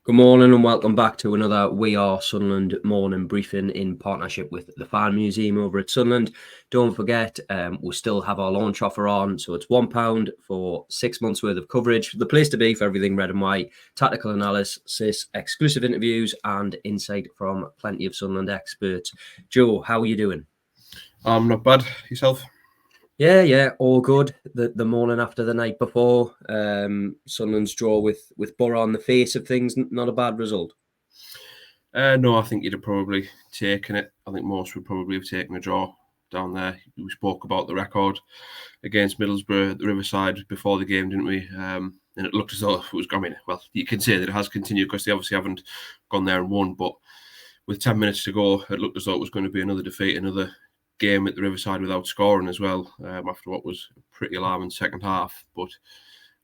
Good morning and welcome back to another We Are Sunderland morning briefing in partnership with the Fan Museum over at Sunderland. Don't forget, we still have our launch offer on, so it's £1 for 6 months worth of coverage. The place to be for everything red and white, tactical analysis, exclusive interviews and insight from plenty of Sunderland experts. Joe, how are you doing? I'm not bad. Yourself? Yeah, all good. The morning after the night before, Sunderland's draw with Boro on the face of things, not a bad result. No, I think you'd have probably taken it. I think most would probably have taken a draw down there. We spoke about the record against Middlesbrough at the Riverside before the game, didn't we? And it looked as though it was going. Well, you can say that it has continued because they obviously haven't gone there and won. But with 10 minutes to go, it looked as though it was going to be another defeat, another game at the Riverside without scoring as well, after what was a pretty alarming second half. But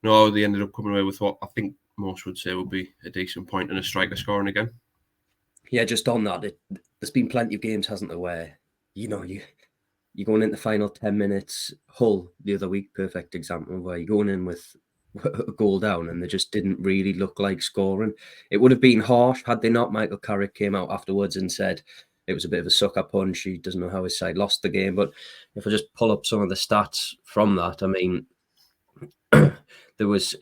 no, they ended up coming away with what I think most would say would be a decent point and a striker scoring again. Yeah, just on that, there's been plenty of games, hasn't there, where you're going into the final 10 minutes. Hull the other week, perfect example, where you're going in with a goal down and they just didn't really look like scoring. It would have been harsh had they not. Michael Clarke came out afterwards and said it was a bit of a sucker punch. He doesn't know how his side lost the game. But if I just pull up some of the stats from that, I mean, it was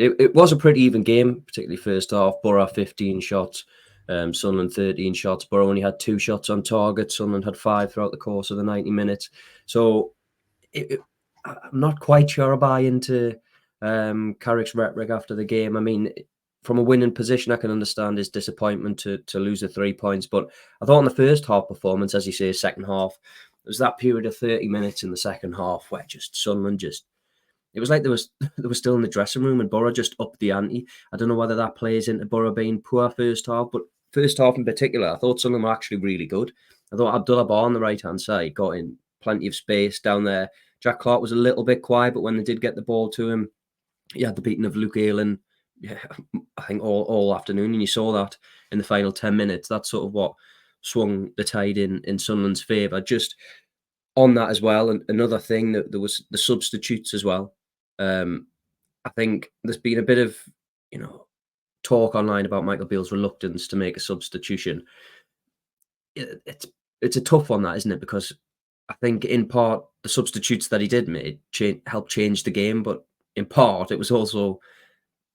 a pretty even game, particularly first half. Boro 15 shots, Sunderland 13 shots. Boro only had 2 shots on target. Sunderland had 5 throughout the course of the 90 minutes. So I'm not quite sure I buy into Carrick's rhetoric after the game. I mean, from a winning position, I can understand his disappointment to lose the 3 points. But I thought in the first half performance, as you say, second half, there was that period of 30 minutes in the second half where just Sunderland it was like they were still in the dressing room and Boro just upped the ante. I don't know whether that plays into Boro being poor first half, but first half in particular, I thought Sunderland were actually really good. I thought Abdullah Bar on the right-hand side got in plenty of space down there. Jack Clarke was a little bit quiet, but when they did get the ball to him, he had the beating of Luke Ayling, I think all afternoon, and you saw that in the final 10 minutes. That's sort of what swung the tide in Sunderland's favour. Just on that as well, and another thing, that there was the substitutes as well. I think there's been a bit of, talk online about Michael Beale's reluctance to make a substitution. It's a tough one, that, isn't it? Because I think in part the substitutes that he did make helped change the game, but in part it was also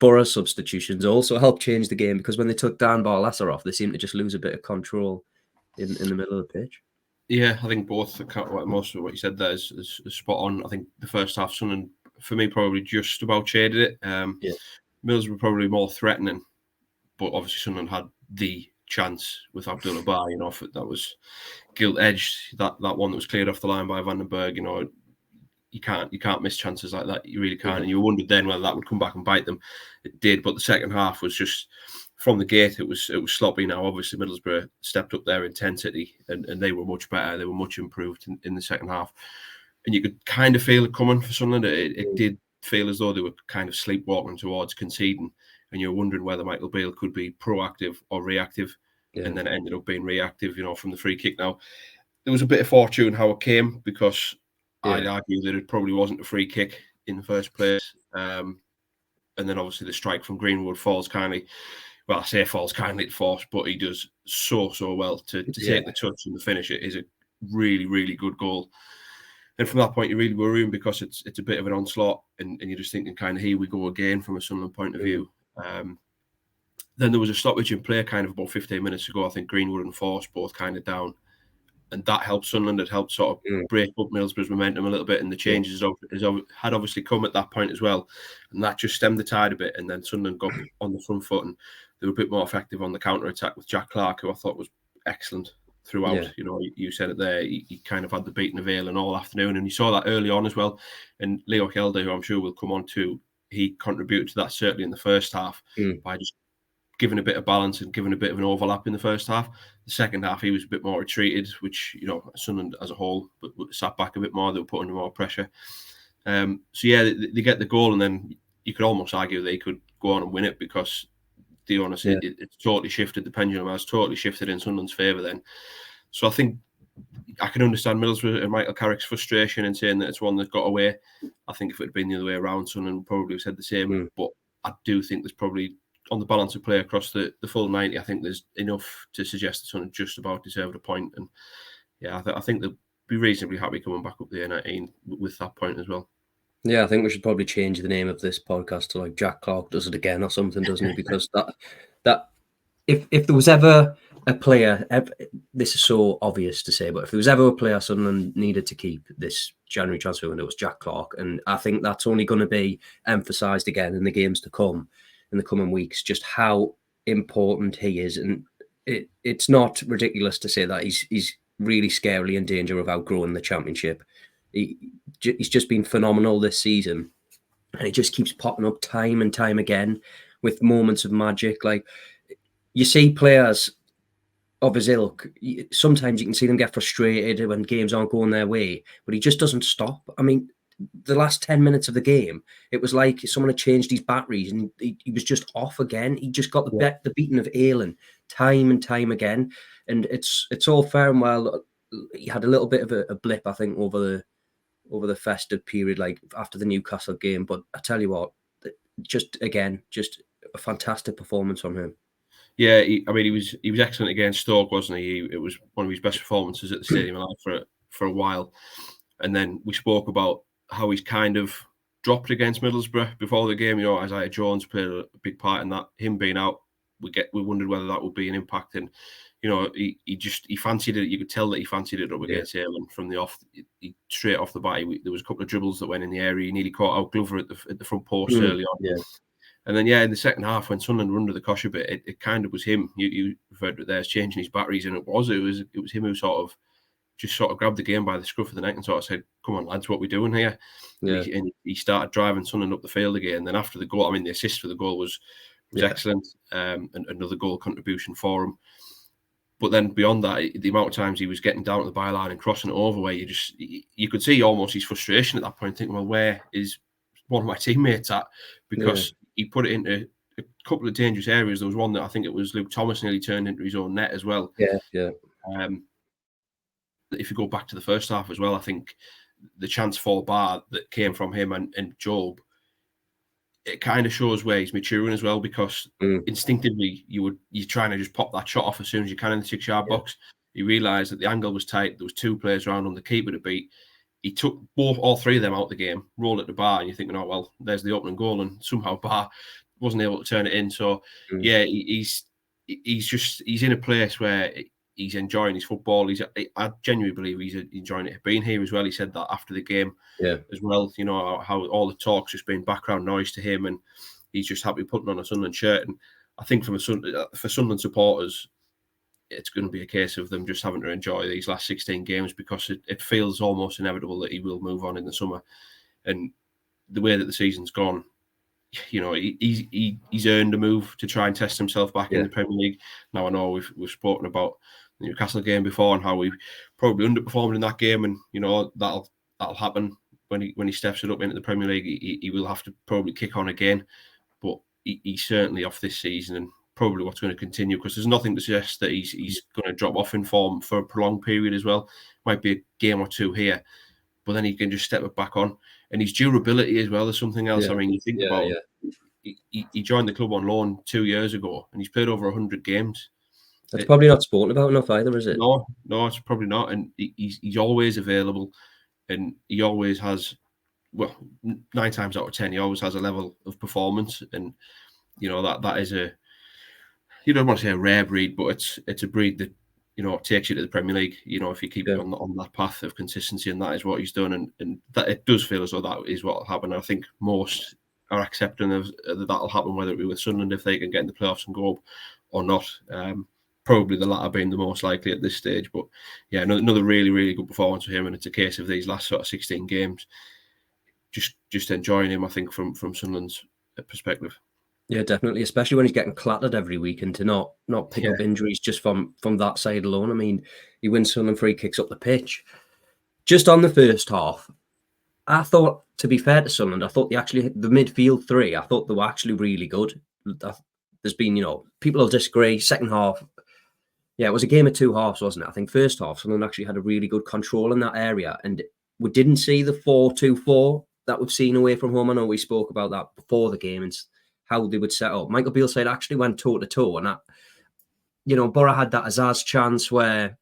Boro's substitutions also helped change the game, because when they took Dan Barlasser off, they seemed to just lose a bit of control in the middle of the pitch. Yeah, I think most of what you said there is spot on. I think the first half, Sunderland, for me, probably just about shaded it. Yeah. Mills were probably more threatening, but obviously Sunderland had the chance with Abdullah Bar. That was gilt-edged. That one that was cleared off the line by Vandenberg. You can't miss chances like that. You really can't. And you wondered then whether that would come back and bite them. It did, but the second half was just, from the gate, it was sloppy. Now, obviously, Middlesbrough stepped up their intensity and they were much better. They were much improved in the second half. And you could kind of feel it coming for Sunderland. It did feel as though they were kind of sleepwalking towards conceding. And you were wondering whether Michael Beale could be proactive or reactive. Yeah. And then it ended up being reactive, from the free kick. Now, there was a bit of fortune how it came, because I'd argue that it probably wasn't a free kick in the first place. And then obviously the strike from Greenwood falls kindly. Well, I say falls kindly to Force, but he does so well to take the touch and the finish. It is a really, really good goal. And from that point, you're really worrying, because it's a bit of an onslaught, and you're just thinking kind of, here we go again from a Sunderland point of view. Then there was a stoppage in play kind of about 15 minutes ago. I think Greenwood and Force both kind of down. And that helped Sunderland. It helped sort of break up Middlesbrough's momentum a little bit, and the changes had obviously come at that point as well. And that just stemmed the tide a bit. And then Sunderland got on the front foot, and they were a bit more effective on the counter-attack with Jack Clarke, who I thought was excellent throughout. Yeah. You said it there. He kind of had the beating of Ayling all afternoon, and you saw that early on as well. And Leo Hjelde, who I'm sure we'll come on to, he contributed to that certainly in the first half by just giving a bit of balance and giving a bit of an overlap in the first half. The second half, he was a bit more retreated, which, Sunderland as a whole sat back a bit more. They were put under more pressure. So, yeah, they get the goal, and then you could almost argue they could go on and win it, because, to be honest, it's totally shifted. The pendulum has totally shifted in Sunderland's favour then. So I think I can understand Middlesbrough and Michael Carrick's frustration in saying that it's one that got away. I think if it had been the other way around, Sunderland would probably have said the same. But I do think there's probably on the balance of play across the full 90, I think there's enough to suggest that Sunderland just about deserved a point. And yeah, I think they'll be reasonably happy coming back up the A19 with that point as well. Yeah, I think we should probably change the name of this podcast to like Jack Clarke does it again or something, doesn't he? Because that if there was ever a player, this is so obvious to say, but if there was ever a player Sunderland needed to keep this January transfer window, it was Jack Clarke, and I think that's only going to be emphasised again in the games to come, in the coming weeks, just how important he is. And it's not ridiculous to say that he's really scarily in danger of outgrowing the Championship. He's just been phenomenal this season, and he just keeps popping up time and time again with moments of magic. Like, you see players of his ilk, sometimes you can see them get frustrated when games aren't going their way, but he just doesn't stop. I mean, the last 10 minutes of the game, it was like someone had changed his batteries and he was just off again. He just got the beating of Aylan time and time again. And it's all fair and well. He had a little bit of a blip, I think, over the festive period, like after the Newcastle game. But I tell you what, just a fantastic performance from him. Yeah, he was excellent against Stoke, wasn't he? It was one of his best performances at the Stadium of Light for a while. And then we spoke about how he's kind of dropped against Middlesbrough before the game. You know, Isaiah Jones played a big part in that. Him being out, we wondered whether that would be an impact. And you know, he fancied it. You could tell that he fancied it up against Aylan from the off. He straight off the bat. There was a couple of dribbles that went in the area. He nearly caught out Glover at the front post early on. Yeah. And then, in the second half, when Sunderland were under the cosh a bit, it kind of was him. You referred to it there as changing his batteries, and it was him who sort of grabbed the game by the scruff of the neck and sort of said, "Come on, lads, what are we doing here?" Yeah. And he started driving Sunderland up the field again. And then after the goal, the assist for the goal was excellent, and another goal contribution for him. But then beyond that, the amount of times he was getting down to the byline and crossing it over, where you could see almost his frustration at that point, thinking, well, where is one of my teammates at? Because he put it into a couple of dangerous areas. There was one that I think it was Luke Thomas nearly turned into his own net as well. Yeah. If you go back to the first half as well, I think the chance for Bar that came from him and Job, it kind of shows where he's maturing as well, because instinctively you're trying to just pop that shot off as soon as you can in the 6-yard box. You realise that the angle was tight. There was 2 players around on the keeper to beat. He took all 3 of them out of the game, rolled it to Bar, and you're thinking, oh, well, there's the opening goal, and somehow Bar wasn't able to turn it in. So, he's in a place where he's enjoying his football. I genuinely believe he's enjoying it being here as well. He said that after the game as well, you know, how all the talk's just been background noise to him, and he's just happy putting on a Sunderland shirt. And I think for Sunderland supporters, it's going to be a case of them just having to enjoy these last 16 games, because it feels almost inevitable that he will move on in the summer. And the way that the season's gone, you know, he's earned a move to try and test himself back in the Premier League. Now, I know we've spoken about the Newcastle game before and how we probably underperformed in that game, and you know that'll happen when he steps it up into the Premier League. He will have to probably kick on again, but he's certainly off this season, and probably what's going to continue, because there's nothing to suggest that he's going to drop off in form for a prolonged period as well. Might be a game or 2 here, but then he can just step it back on. And his durability as well is something else. I mean, you think about he joined the club on loan 2 years ago, and he's played over 100 games. That's probably not spoken about enough either, is it? No, it's probably not. And he's always available, and he always has, well, 9 times out of 10, he always has a level of performance. And you know that is you don't want to say a rare breed, but it's a breed that, you know, takes you to the Premier League. You know, if you keep on that path of consistency, and that is what he's done, and that it does feel as though that is what will happen. I think most are accepting of that'll happen, whether it be with Sunderland if they can get in the playoffs and go up or not. Probably the latter being the most likely at this stage. But yeah, another really, really good performance for him, and it's a case of these last sort of 16 games, just enjoying him, I think, from Sunderland's perspective. Yeah, definitely, especially when he's getting clattered every week, and to not pick up injuries just from that side alone. I mean, he wins Sunderland free kicks up the pitch. Just on the first half, I thought, to be fair to Sunderland, I thought the midfield 3, I thought they were actually really good. There's been, you know, people will disagree. Second half, it was a game of 2 halves, wasn't it? I think first half, Sunderland actually had a really good control in that area, and we didn't see the 4-2-4 that we've seen away from home. I know we spoke about that before the game and how they would set up. Michael Beale said actually went toe to toe, and that, Boro had that Azaz chance where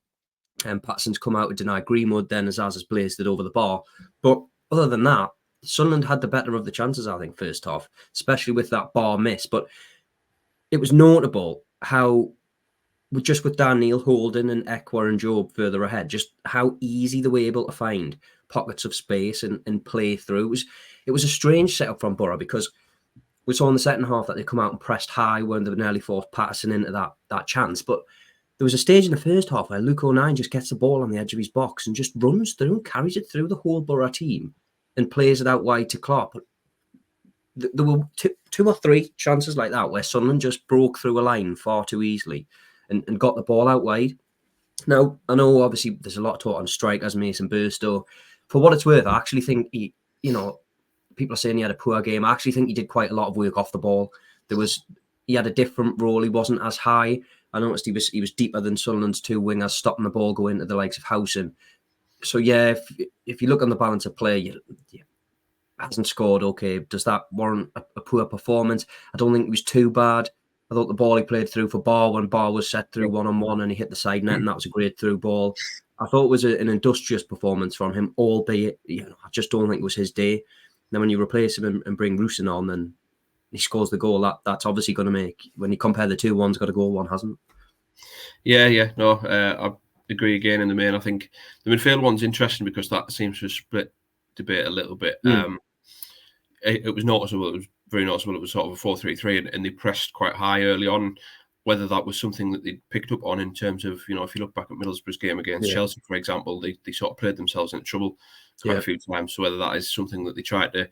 Patterson's come out to deny Greenwood, then Azaz has blazed it over the bar. But other than that, Sunderland had the better of the chances, I think, first half, especially with that bar miss. But it was notable how, just with Dan Neil holding and Ekwa and Job further ahead, just how easy they were able to find pockets of space and play through. It was a strange setup from Boro, because we saw in the second half that they come out and pressed high when they nearly forced Patterson into that chance. But there was a stage in the first half where Luke O'Nien just gets the ball on the edge of his box and just runs through and carries it through the whole Boro team and plays it out wide to Clarke. But there were two or three chances like that where Sunderland just broke through a line far too easily and got the ball out wide. Now, I know obviously there's a lot of talk on strikers, Mason Burstow. For what it's worth, I actually think he, people are saying he had a poor game. I actually think he did quite a lot of work off the ball. He had a different role. He wasn't as high. I noticed he was deeper than Sunderland's two wingers, stopping the ball going to the likes of Howson. So yeah, if you look on the balance of play, hasn't scored. Okay, does that warrant a poor performance? I don't think it was too bad. I thought the ball he played through for Bar, when Bar was set through 1-on-1 and he hit the side net, and that was a great through ball. I thought it was an industrious performance from him, albeit I just don't think it was his day. Then when you replace him and bring Rusyn on, then he scores the goal. That's obviously going to make, when you compare the two, one's got a goal, one hasn't. Yeah, no, I agree again in the main. I think the midfield one's interesting because that seems to split debate a little bit. It was noticeable. It was very noticeable. It was sort of a 4-3-3, and they pressed quite high early on. Whether that was something that they picked up on in terms of, if you look back at Middlesbrough's game against Chelsea, for example, they sort of played themselves into trouble quite a few times. So whether that is something that they tried to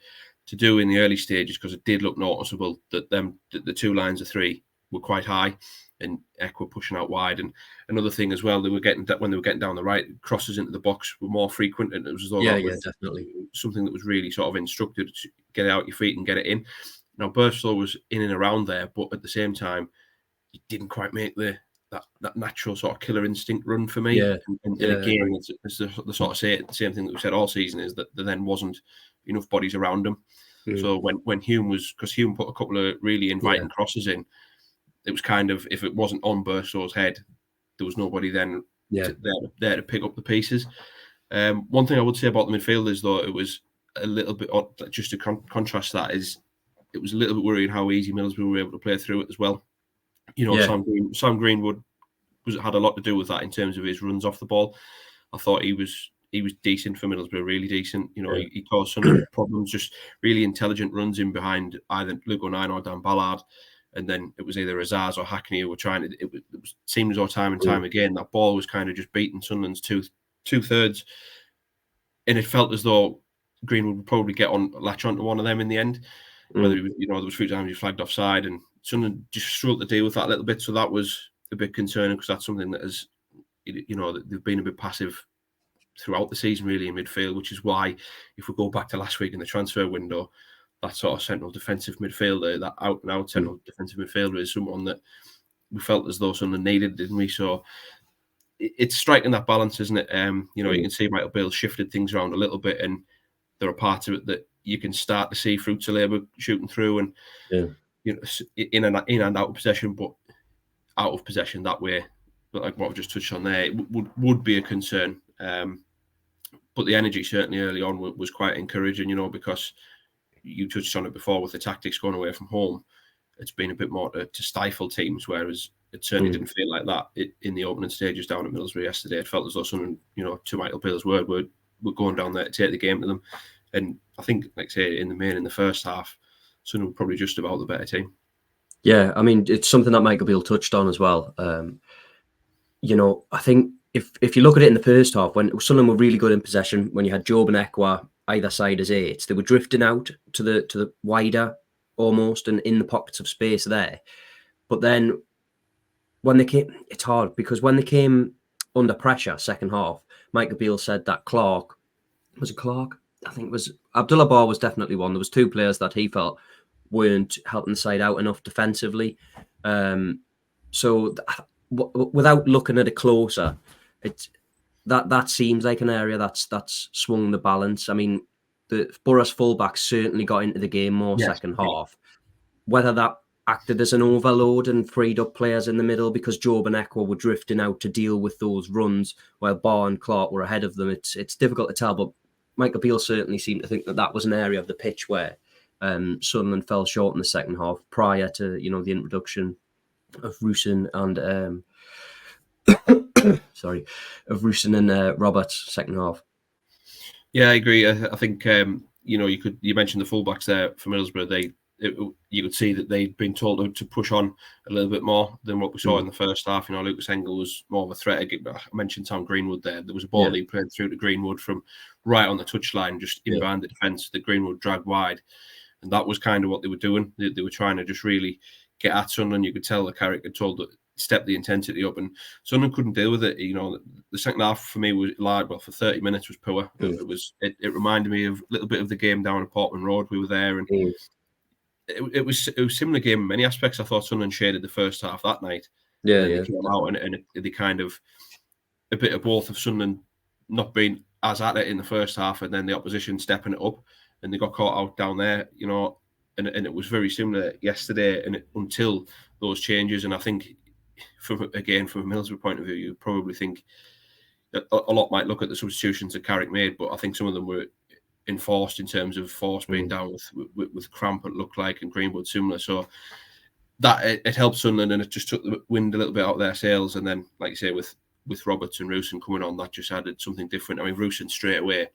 do in the early stages, because it did look noticeable that the two lines of three were quite high and Ekwa pushing out wide. And another thing as well, when they were getting down the right, crosses into the box were more frequent, and it was as though that was definitely something that was really sort of instructed to get it out your feet and get it in. Now Burstow was in and around there, but at the same time, he didn't quite make that natural sort of killer instinct run for me. And again, it's the sort of same thing that we said all season, is that there then wasn't enough bodies around him. So when Hume put a couple of really inviting crosses in, it was kind of, if it wasn't on Burstow's head, there was nobody then there to pick up the pieces. One thing I would say about the midfielders, though, it was a little bit odd, just to contrast that, is it was a little bit worrying how easy Middlesbrough were able to play through it as well. Sam Greenwood had a lot to do with that in terms of his runs off the ball. I thought he was decent for Middlesbrough, really decent. He caused some problems, just really intelligent runs in behind either Luke O'Nien or Dan Ballard. And then it was either Azaz or Hackney who were trying to. It seemed as though time and time again that ball was kind of just beating Sunderland's two-thirds, and it felt as though Greenwood would probably latch onto one of them in the end. Whether there was a few times he flagged offside, and Sunderland just struggled to deal with that a little bit. So that was a bit concerning, because that's something that has, they've been a bit passive throughout the season, really, in midfield, which is why, if we go back to last week in the transfer window, that sort of central defensive midfielder, that out-and-out central defensive midfielder, is someone that we felt as though Sunderland needed, didn't we? So it's striking that balance, isn't it? You can see Michael Beale shifted things around a little bit, and there are parts of it that you can start to see fruits of labour shooting through, and in and out of possession, but out of possession that way, like what I've just touched on there, it would be a concern. But the energy certainly early on was quite encouraging, because you touched on it before with the tactics going away from home. It's been a bit more to stifle teams, whereas it certainly didn't feel like that in the opening stages down at Middlesbrough yesterday. It felt as though someone, to Michael Beale's word, were going down there to take the game to them. And I think, like I say, in the first half, Sunderland were probably just about the better team. Yeah, I mean, it's something that Michael Beale touched on as well. I think if you look at it in the first half, when Sunderland were really good in possession, when you had Job and Ekwa either side as eights, they were drifting out to the wider almost and in the pockets of space there. But then when they came, it's hard, because when they came under pressure second half, Michael Beale said that Clarke? I think it was Abdullah Bar was definitely one. There was two players that he felt weren't helping the side out enough defensively. So without looking at it closer, that seems like an area that's swung the balance. I mean, the Boro's fullbacks certainly got into the game more second half. whether that acted as an overload and freed up players in the middle because Job and Echo were drifting out to deal with those runs while Barr and Clarke were ahead of them. It's difficult to tell, but Michael Beale certainly seemed to think that was an area of the pitch where Sunderland fell short in the second half prior to the introduction of Rusyn and Rusyn and Roberts second half. Yeah, I agree. I think you mentioned the fullbacks there for Middlesbrough. You could see that they'd been told to push on a little bit more than what we saw in the first half. Lucas Engel was more of a threat. I mentioned Tom Greenwood there. There was a ball he played through to Greenwood from right on the touchline, just in behind the defence that Greenwood dragged wide. And that was kind of what they were doing. They were trying to just really get at Sunderland. You could tell the Clarke had told that step the intensity up, and Sunderland couldn't deal with it. The second half for me was for 30 minutes was poor. It reminded me of a little bit of the game down at Portman Road. We were there, and it was a similar game in many aspects. I thought Sunderland shaded the first half that night. They came out and they kind of a bit of both of Sunderland not being as at it in the first half, and then the opposition stepping it up, and they got caught out down there. And it was very similar yesterday, and until those changes. And I think, from a Middlesbrough point of view, you probably think that a lot might look at the substitutions that Carrick made, but I think some of them were enforced in terms of Force being down with Cramp, it looked like, and Greenwood similar. So that it helped Sunderland, and it just took the wind a little bit out of their sails. And then, like you say, with Roberts and Rusyn coming on, that just added something different. I mean, Rusyn straight away,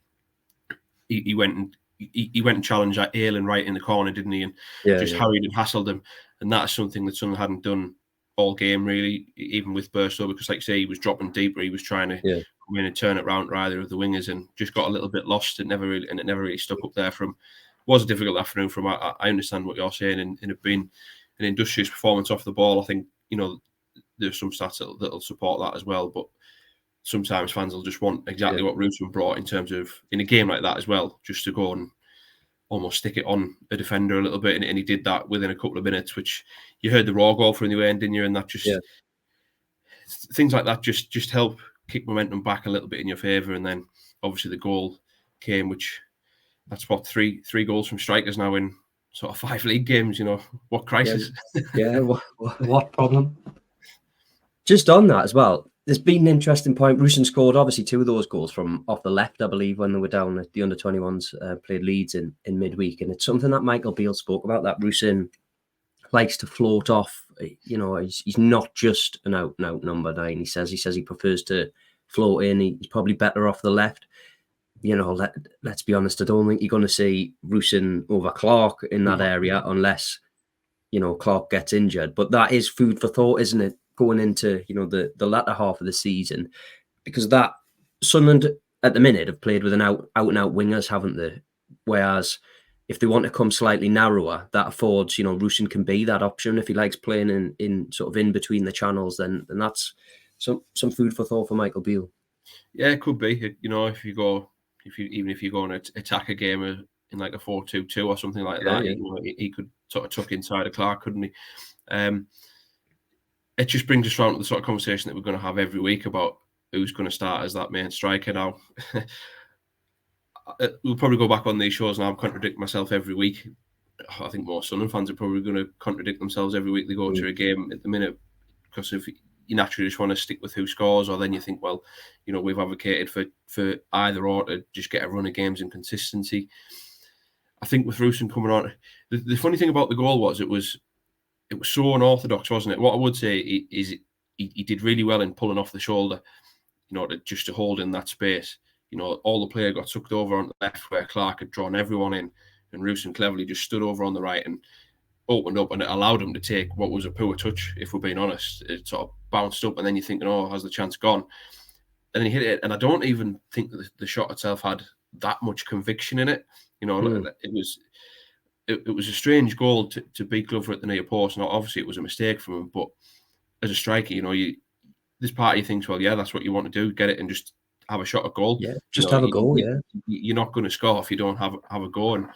he went and challenged Aylan right in the corner, didn't he? And hurried and hassled him. And that's something that Sunderland hadn't done all game, really, even with Burstow, because, like you say, he was dropping deeper. He was trying to come in and turn it round to either of the wingers, and just got a little bit lost. It never really stuck up there. It was a difficult afternoon from. I understand what you're saying, and it been an industrious performance off the ball. I think there's some stats that'll support that as well, but sometimes fans will just want exactly what Rusyn brought in terms of, in a game like that as well, just to go and almost stick it on a defender a little bit, and he did that within a couple of minutes, which you heard the raw goal from the end, didn't you? And that just things like that just help kick momentum back a little bit in your favour. And then obviously the goal came, which that's what three goals from strikers now in sort of 5 league games. What crisis? What problem? Just on that as well, there's been an interesting point. Rusyn scored obviously 2 of those goals from off the left, I believe, when they were down at the under-21s, played Leeds in midweek. And it's something that Michael Beale spoke about, that Rusyn likes to float off. He's not just an out-and-out number 9. He says he prefers to float in. He's probably better off the left. Let's be honest, I don't think you're going to see Rusyn over Clarke in that area unless, Clarke gets injured. But that is food for thought, isn't it? Going into the latter half of the season, because that Sunderland at the minute have played with an out and out wingers, haven't they? Whereas if they want to come slightly narrower, that affords Rusyn can be that option if he likes playing in sort of in between the channels. Then that's some food for thought for Michael Beale. Yeah, it could be. If you go and attack a game in like a 4-2-2 or something like that, he could sort of tuck inside a Clarke, couldn't he? It just brings us round to the sort of conversation that we're going to have every week about who's going to start as that main striker now. We'll probably go back on these shows and I'll contradict myself every week. I think most Sunderland fans are probably going to contradict themselves every week they go to a game at the minute, because if you naturally just want to stick with who scores, or then you think, well, we've advocated for either or to just get a run of games and consistency. I think with Rusyn coming on, the funny thing about the goal was it was so unorthodox, wasn't it? What I would say is he did really well in pulling off the shoulder, just to hold in that space. All the player got sucked over on the left where Clarke had drawn everyone in, and Rusyn cleverly just stood over on the right and opened up, and it allowed him to take what was a poor touch, if we're being honest. It sort of bounced up, and then you're thinking, oh, has the chance gone? And then he hit it, and I don't even think that the shot itself had that much conviction in it. It was a strange goal to beat Glover at the near post. And obviously it was a mistake from him, but as a striker, this part of you thinks, well, yeah, that's what you want to do, get it and just have a shot at goal. Yeah, just have a goal. You're not going to score if you don't have a go. And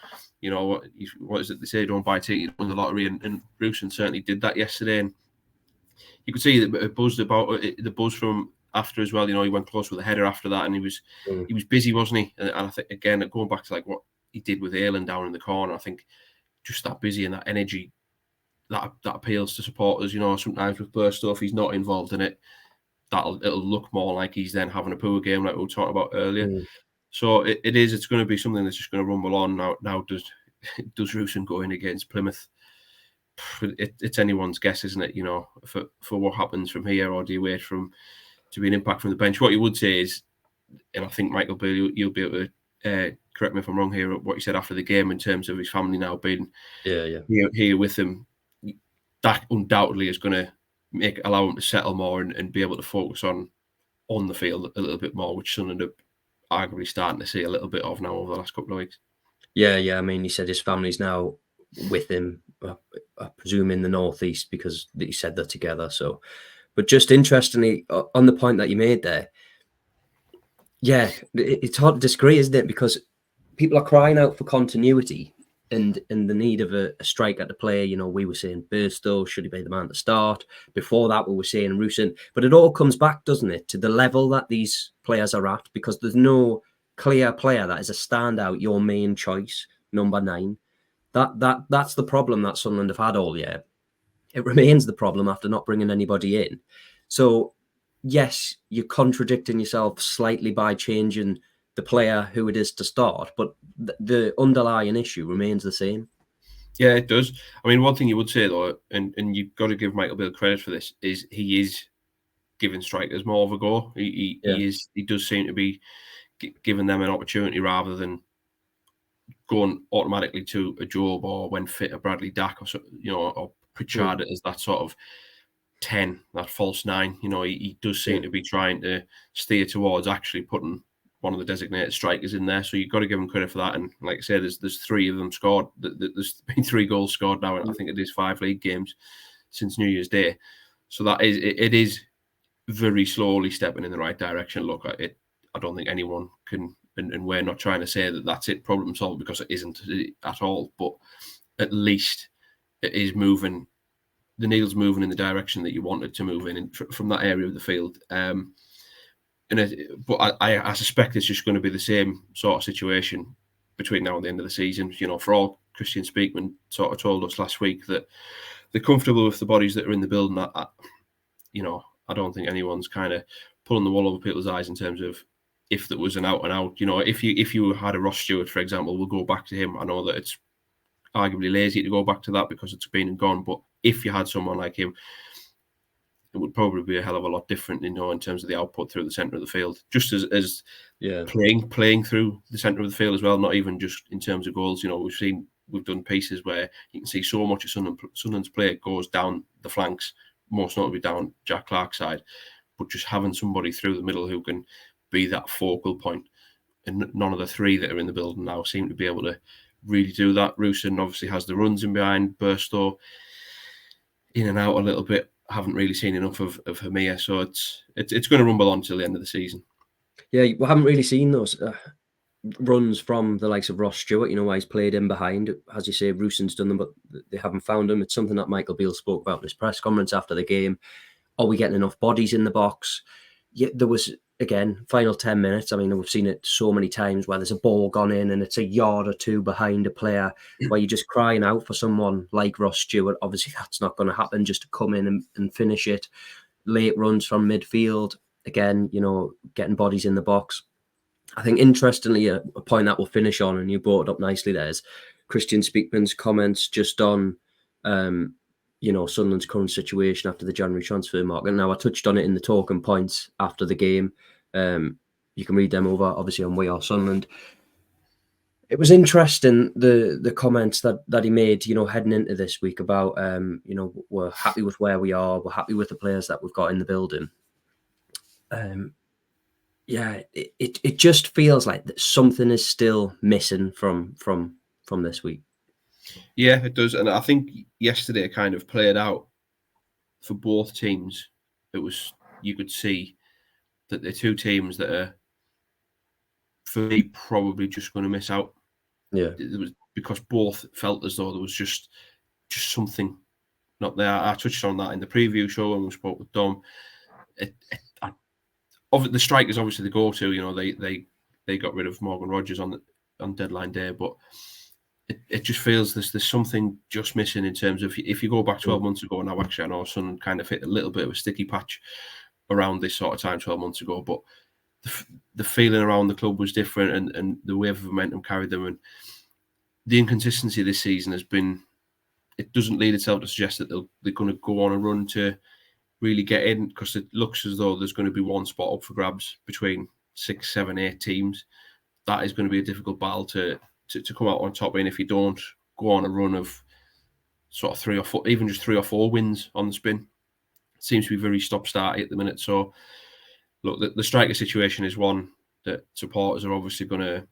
what is it they say? Don't buy a ticket, you win the lottery. And Rusyn certainly did that yesterday. And you could see that it buzzed about the buzz from after as well. He went close with a header after that, and he was busy, wasn't he? And I think, again, going back to like what he did with Aylan down in the corner, I think just that busy and that energy that appeals to supporters. You know, sometimes with Burstow, if he's not involved in it, it'll look more like he's then having a poor game, like we were talking about earlier. So it's going to be something that's just going to rumble on. Now does Rusyn go in against Plymouth? It's anyone's guess, isn't it? You know, for what happens from here, or do you wait to be an impact from the bench? What you would say is, and I think Michael Beale, you'll be able to correct me if I'm wrong here, what you said after the game in terms of his family now being here with him, that undoubtedly is going to allow him to settle more and be able to focus on the field a little bit more, which Sunderland are arguably starting to see a little bit of now over the last couple of weeks. Yeah. I mean, he said his family's now with him, I presume in the northeast, because he said they're together. So, but just interestingly, on the point that you made there, yeah, it's hard to disagree, isn't it? Because people are crying out for continuity and the need of a striker to play. You know, we were saying Burstow, should he be the man to start? Before that, we were saying Rusyn. But it all comes back, doesn't it, to the level that these players are at, because there's no clear player that is a standout, your main choice, number 9. That's the problem that Sunderland have had all year. It remains the problem after not bringing anybody in. So, yes, you're contradicting yourself slightly by changing the player who it is to start, but the underlying issue remains the same. Yeah, it does. I mean, one thing you would say, though, and you've got to give Michael Beale credit for this, is he is giving strikers more of a go. He does seem to be giving them an opportunity rather than going automatically to a Job or when fit a Bradley Dack or Pritchard as that sort of 10, that false 9. You know, he does seem to be trying to steer towards actually putting one of the designated strikers in there. So you've got to give him credit for that. And like I say, there's 3 of them scored. There's been 3 goals scored now, and I think it is 5 league games since New Year's Day. So that is it is very slowly stepping in the right direction. Look, I don't think anyone can, and we're not trying to say that that's it, problem solved, because it isn't at all. But at least it is moving. The needle's moving in the direction that you wanted to move in from that area of the field. But I suspect it's just going to be the same sort of situation between now and the end of the season. You know, for all Christian Speakman sort of told us last week that they're comfortable with the bodies that are in the building. I don't think anyone's kind of pulling the wool over people's eyes in terms of if there was an out and out. You know, if you had a Ross Stewart, for example, we'll go back to him. I know that it's arguably lazy to go back to that because it's been and gone. But if you had someone like him, it would probably be a hell of a lot different, you know, in terms of the output through the centre of the field, just as playing through the centre of the field as well, not even just in terms of goals. You know, we've done pieces where you can see so much of Sunderland's play goes down the flanks, most notably down Jack Clarke's side, but just having somebody through the middle who can be that focal point, and none of the 3 that are in the building now seem to be able to really do that. Rusyn obviously has the runs in behind, Burstow in and out a little bit. Haven't really seen enough of Hamir, so it's going to rumble on till the end of the season. Yeah, we haven't really seen those runs from the likes of Ross Stewart. You know, why he's played in behind. As you say, Rusyn's done them, but they haven't found him. It's something that Michael Beale spoke about in his press conference after the game. Are we getting enough bodies in the box? Yeah, there was, again, final 10 minutes. I mean, we've seen it so many times where there's a ball gone in and it's a yard or 2 behind a player where you're just crying out for someone like Ross Stewart. Obviously, that's not going to happen, just to come in and finish it. Late runs from midfield. Again, you know, getting bodies in the box. I think, interestingly, a point that we'll finish on, and you brought it up nicely there, is Christian Speakman's comments just on Sunderland's current situation after the January transfer market. Now, I touched on it in the talking points after the game. You can read them over, obviously, on We Are Sunderland. It was interesting, the comments that he made, you know, heading into this week about, we're happy with where we are. We're happy with the players that we've got in the building. It just feels like that something is still missing from this week. Yeah, it does. And I think yesterday it kind of played out for both teams. You could see that the 2 teams that are, for me, probably just going to miss out. Yeah. It was because both felt as though there was just something not there. I touched on that in the preview show when we spoke with Dom. The strikers obviously the go-to. You know, they got rid of Morgan Rogers on deadline day, but it just feels there's something just missing in terms of, if you go back 12 months ago now, actually, I know Sun kind of hit a little bit of a sticky patch around this sort of time 12 months ago, but the feeling around the club was different, and the wave of momentum carried them, and the inconsistency this season has been, it doesn't lead itself to suggest that they're going to go on a run to really get in, because it looks as though there's going to be one spot up for grabs between 6, 7, 8 teams. That is going to be a difficult battle to come out on top in if you don't go on a run of sort of 3 or 4, even just 3 or 4 wins on the spin. It seems to be very stop-start at the minute. So, look, the striker situation is one that supporters are obviously going to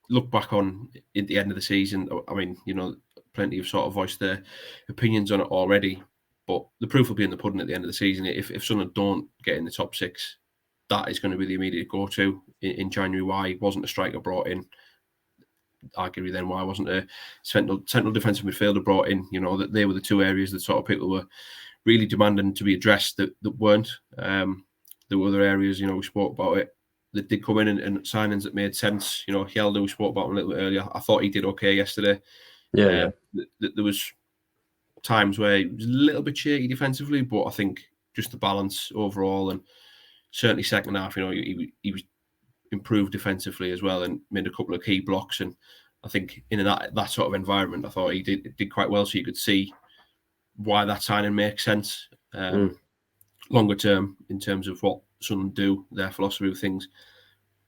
look back on at the end of the season. I mean, plenty have sort of voiced their opinions on it already, but the proof will be in the pudding at the end of the season. If Sunderland don't get in the top 6, that is going to be the immediate go-to in January. Why wasn't a striker brought in? Arguably then, why wasn't a central defensive midfielder brought in? That they were the 2 areas that sort of people were really demanding to be addressed that weren't. There were other areas, we spoke about it, that did come in and signings that made sense. Hjelde, we spoke about him a little bit earlier. I thought he did okay yesterday. Yeah. There was times where he was a little bit shaky defensively, but I think just the balance overall, and certainly second half, he was improved defensively as well, and made a couple of key blocks. And I think in that sort of environment, I thought he did quite well. So you could see why that signing makes sense longer term in terms of what Sunderland do, their philosophy of things.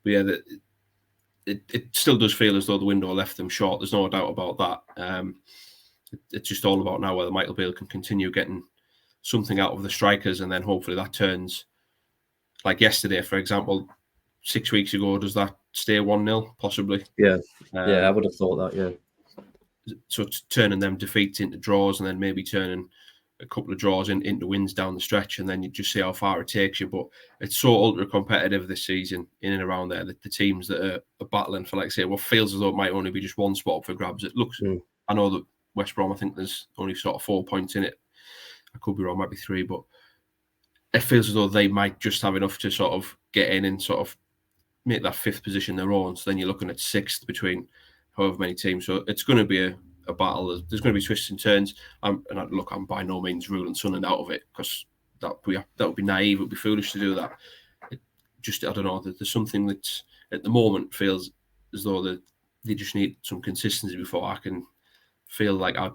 But yeah, it still does feel as though the window left them short. There's no doubt about that. It's just all about now whether Michael Beale can continue getting something out of the strikers, and then hopefully that turns, like yesterday, for example, 6 weeks ago, does that stay 1-0 possibly? Yeah, I would have thought that. Yeah. So turning them defeats into draws, and then maybe turning a couple of draws into wins down the stretch, and then you just see how far it takes you. But it's so ultra competitive this season in and around there, that the teams that are battling for, like I say, what feels as though it might only be just one spot up for grabs. It looks, I know that West Brom, I think there's only sort of 4 points in it. I could be wrong, might be 3, but it feels as though they might just have enough to sort of get in and sort of make that 5th position their own. So then you're looking at 6th between however many teams. So it's going to be a battle. There's going to be twists and turns. I'm by no means ruling Sunderland out of it, because that would be naive. It would be foolish to do that. I don't know. There's something that at the moment feels as though they just need some consistency before I can feel like I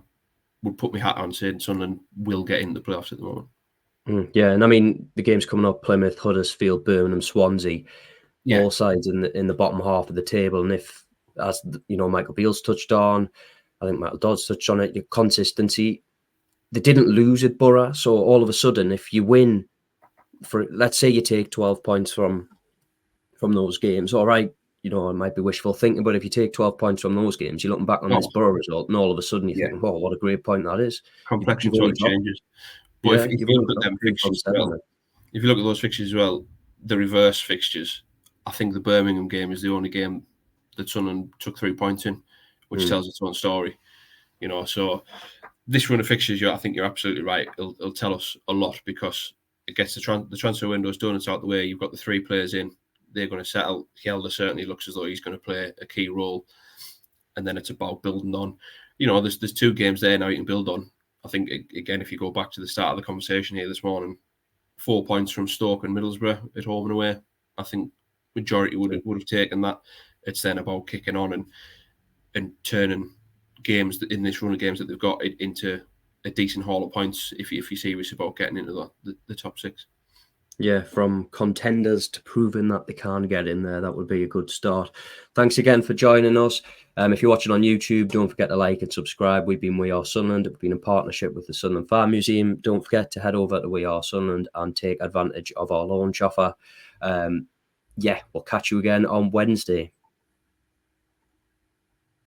would put my hat on saying Sunderland will get into the playoffs at the moment. Yeah, and I mean, the game's coming up: Plymouth, Huddersfield, Birmingham, Swansea. Yeah. All sides in the bottom half of the table. And if, as Michael Beale's touched on, I think Michael Dodd's touched on it, your consistency. They didn't lose at Boro, so all of a sudden, if you win, let's say you take 12 points from those games, all right, it might be wishful thinking, but if you take 12 points from those games, you're looking back on this Boro result, and all of a sudden you're thinking, "Oh, what a great point that is." Complexion totally changes. But if you look at them fixtures as well, if you look at those fixtures as well, the reverse fixtures, I think the Birmingham game is the only game that Sunderland took 3 points in, which tells its own story. So this run of fixtures, I think you're absolutely right. It'll tell us a lot, because it gets the transfer window's done. It's out the way. You've got the 3 players in. They're going to settle. Hjelde certainly looks as though he's going to play a key role. And then it's about building on. There's 2 games there now you can build on. I think, again, if you go back to the start of the conversation here this morning, 4 points from Stoke and Middlesbrough at home and away, I think majority would have taken that. It's then about kicking on and turning games in this run of games that they've got into a decent haul of points if you're serious about getting into the top 6. Yeah, from contenders to proving that they can get in there, that would be a good start. Thanks again for joining us. If you're watching on YouTube, don't forget to like and subscribe. We've been We Are Sunderland. We've been in partnership with the Sunderland Farm Museum. Don't forget to head over to We Are Sunderland and take advantage of our launch offer. We'll catch you again on Wednesday.